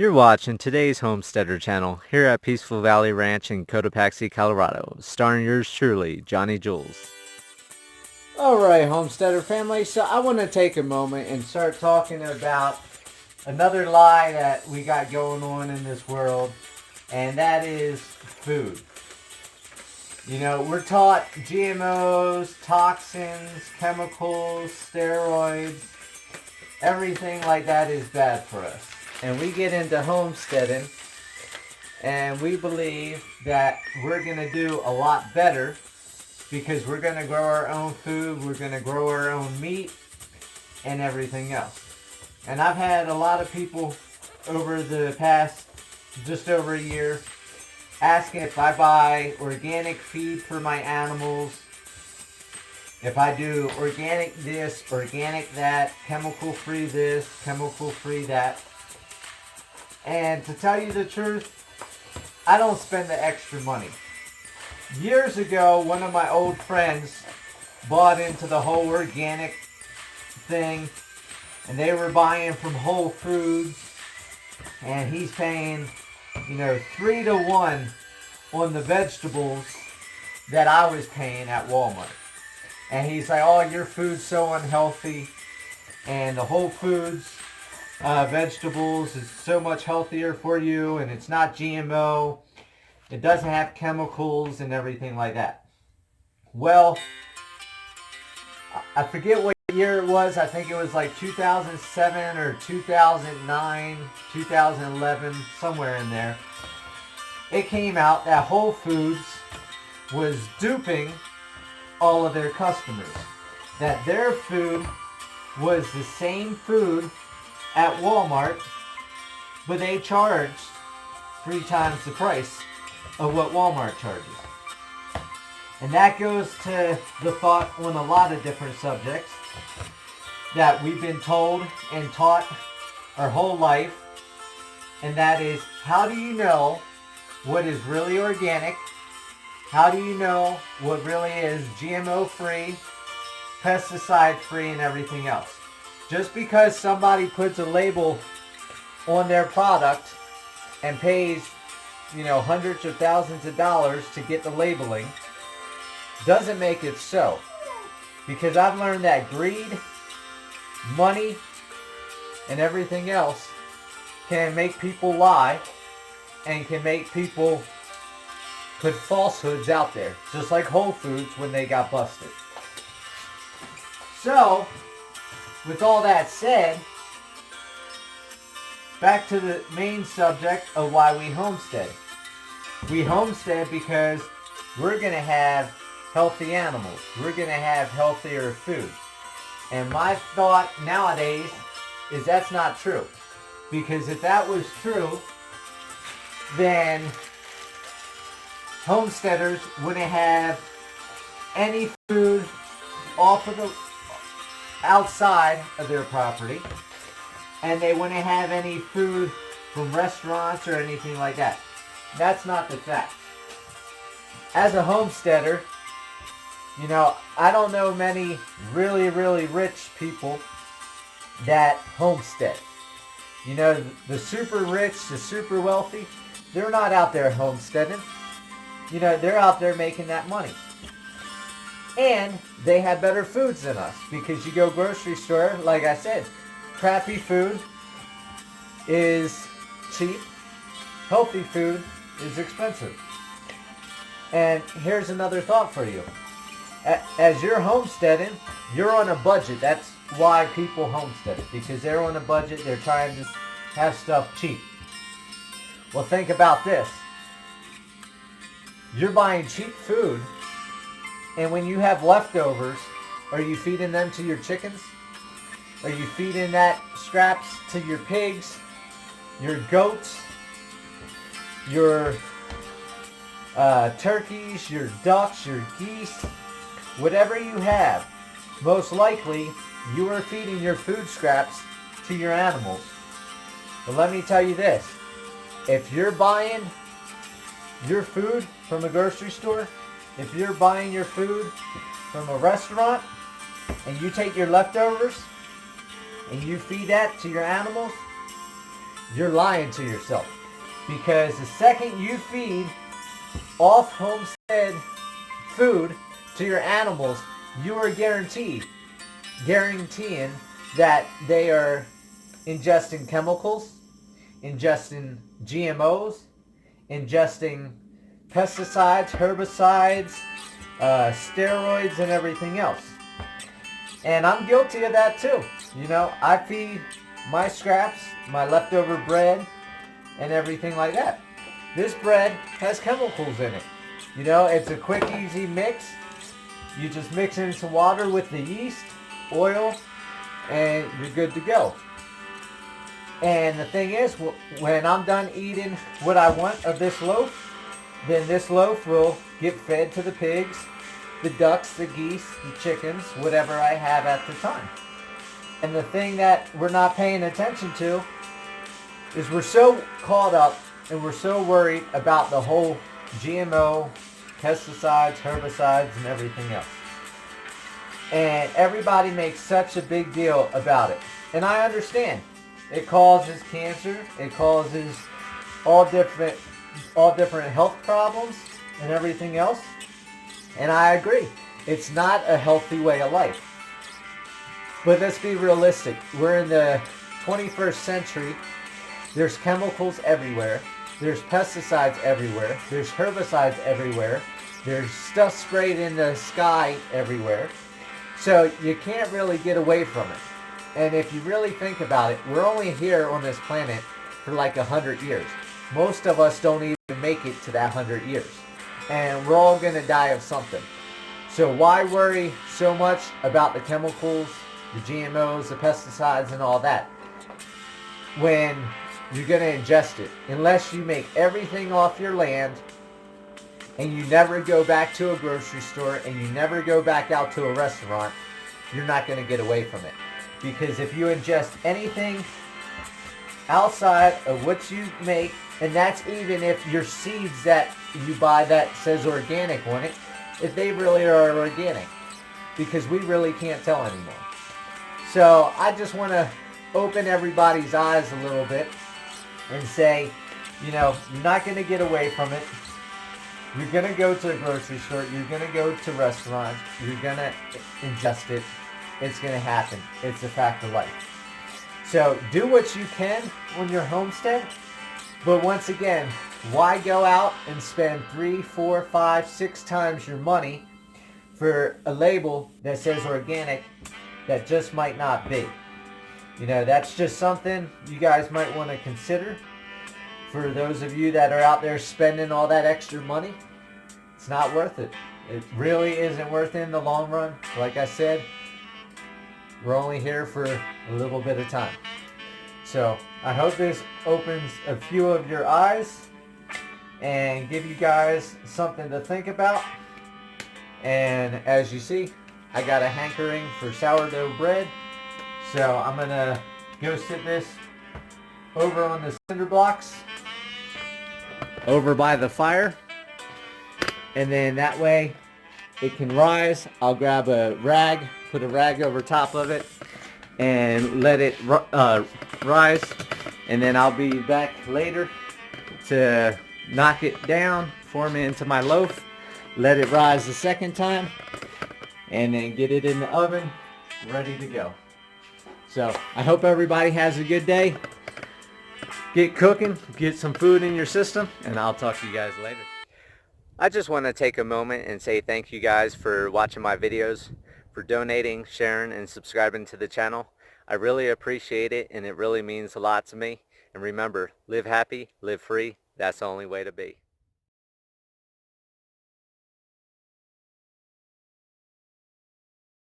You're watching today's Homesteader channel here at Peaceful Valley Ranch in Cotopaxi, Colorado, starring yours truly, Johnny Jules. Alright, Homesteader family, so I want to take a moment and start talking about another lie that we got going on in this world, and that is food. You know, we're taught GMOs, toxins, chemicals, steroids, everything like that is bad for us. And we get into homesteading and we believe that we're going to do a lot better because we're going to grow our own food, we're going to grow our own meat and everything else. And I've had a lot of people over the past just over a year asking if I buy organic feed for my animals, if I do organic this, organic that, chemical free this, chemical free that. And to tell you the truth, I don't spend the extra money. Years ago, one of my old friends bought into the whole organic thing, and they were buying from Whole Foods, and he's paying, 3 to 1 on the vegetables that I was paying at Walmart. And he's like, oh, your food's so unhealthy, and the Whole Foods vegetables is so much healthier for you, and it's not GMO, it doesn't have chemicals and everything like that. Well, I forget what year it was. I think it was like 2007 or 2009, 2011, somewhere in there. It came out that Whole Foods was duping all of their customers, that their food was the same food at Walmart, but they charged 3 times the price of what Walmart charges. And that goes to the thought on a lot of different subjects that we've been told and taught our whole life, and that is, how do you know what is really organic? How do you know what really is GMO free, pesticide free, and everything else? Just because somebody puts a label on their product and pays, hundreds of thousands of dollars to get the labeling, doesn't make it so. Because I've learned that greed, money, and everything else can make people lie and can make people put falsehoods out there. Just like Whole Foods when they got busted. So, with all that said, back to the main subject of why we homestead. We homestead because we're going to have healthy animals. We're going to have healthier food. And my thought nowadays is that's not true. Because if that was true, then homesteaders wouldn't have any food off of the outside of their property, and they wouldn't have any food from restaurants or anything like that. That's not the fact. As a homesteader, I don't know many really, really rich people that homestead. The super rich, the super wealthy, they're not out there homesteading. They're out there making that money. And they have better foods than us, because you go grocery store, like I said, crappy food is cheap, healthy food is expensive. And here's another thought for you. As you're homesteading, you're on a budget. That's why people homestead, because they're on a budget, they're trying to have stuff cheap. Well, think about this. You're buying cheap food, and when you have leftovers, are you feeding them to your chickens? Are you feeding that scraps to your pigs, your goats, your turkeys, your ducks, your geese? Whatever you have, most likely you are feeding your food scraps to your animals. But let me tell you this. If you're buying your food from a grocery store, if you're buying your food from a restaurant, and you take your leftovers and you feed that to your animals, you're lying to yourself. Because the second you feed off homestead food to your animals, you are guaranteeing that they are ingesting chemicals, ingesting GMOs, ingesting pesticides, herbicides, steroids, and everything else. And I'm guilty of that too. You know, I feed my scraps, my leftover bread, and everything like that. This bread has chemicals in it. You know, it's a quick, easy mix. You just mix in some water with the yeast, oil, and you're good to go. And the thing is, when I'm done eating what I want of this loaf, then this loaf will get fed to the pigs, the ducks, the geese, the chickens, whatever I have at the time. And the thing that we're not paying attention to is we're so caught up and we're so worried about the whole GMO, pesticides, herbicides, and everything else. And everybody makes such a big deal about it. And I understand. It causes cancer. It causes all different health problems and everything else. And I agree. It's not a healthy way of life. But let's be realistic. We're in the 21st century. There's chemicals everywhere. There's pesticides everywhere. There's herbicides everywhere. There's stuff sprayed in the sky everywhere. So you can't really get away from it. And if you really think about it, we're only here on this planet for like 100 years. Most of us don't even make it to that 100 years. And we're all going to die of something. So why worry so much about the chemicals, the GMOs, the pesticides, and all that when you're going to ingest it? Unless you make everything off your land and you never go back to a grocery store and you never go back out to a restaurant, you're not going to get away from it. Because if you ingest anything outside of what you make, and that's even if your seeds that you buy that says organic on it, if they really are organic, because we really can't tell anymore. So I just want to open everybody's eyes a little bit and say, you know, you're not going to get away from it. You're going to go to a grocery store. You're going to go to restaurants. You're going to ingest it. It's going to happen. It's a fact of life. So do what you can on your homestead. But once again, why go out and spend 3, 4, 5, 6 times your money for a label that says organic that just might not be? You know, that's just something you guys might want to consider. For those of you that are out there spending all that extra money, it's not worth it. It really isn't worth it in the long run. Like I said, we're only here for a little bit of time. So I hope this opens a few of your eyes and give you guys something to think about. And as you see, I got a hankering for sourdough bread. So I'm going to go sit this over on the cinder blocks over by the fire. And then that way it can rise. I'll grab a rag, put a rag over top of it, and let it rise. And then I'll be back later to knock it down, form it into my loaf, let it rise the second time, and then get it in the oven, ready to go. So I hope everybody has a good day. Get cooking, get some food in your system, and I'll talk to you guys later. I just want to take a moment and say thank you guys for watching my videos, for donating, sharing, and subscribing to the channel. I really appreciate it, and it really means a lot to me. And remember, live happy, live free. That's the only way to be.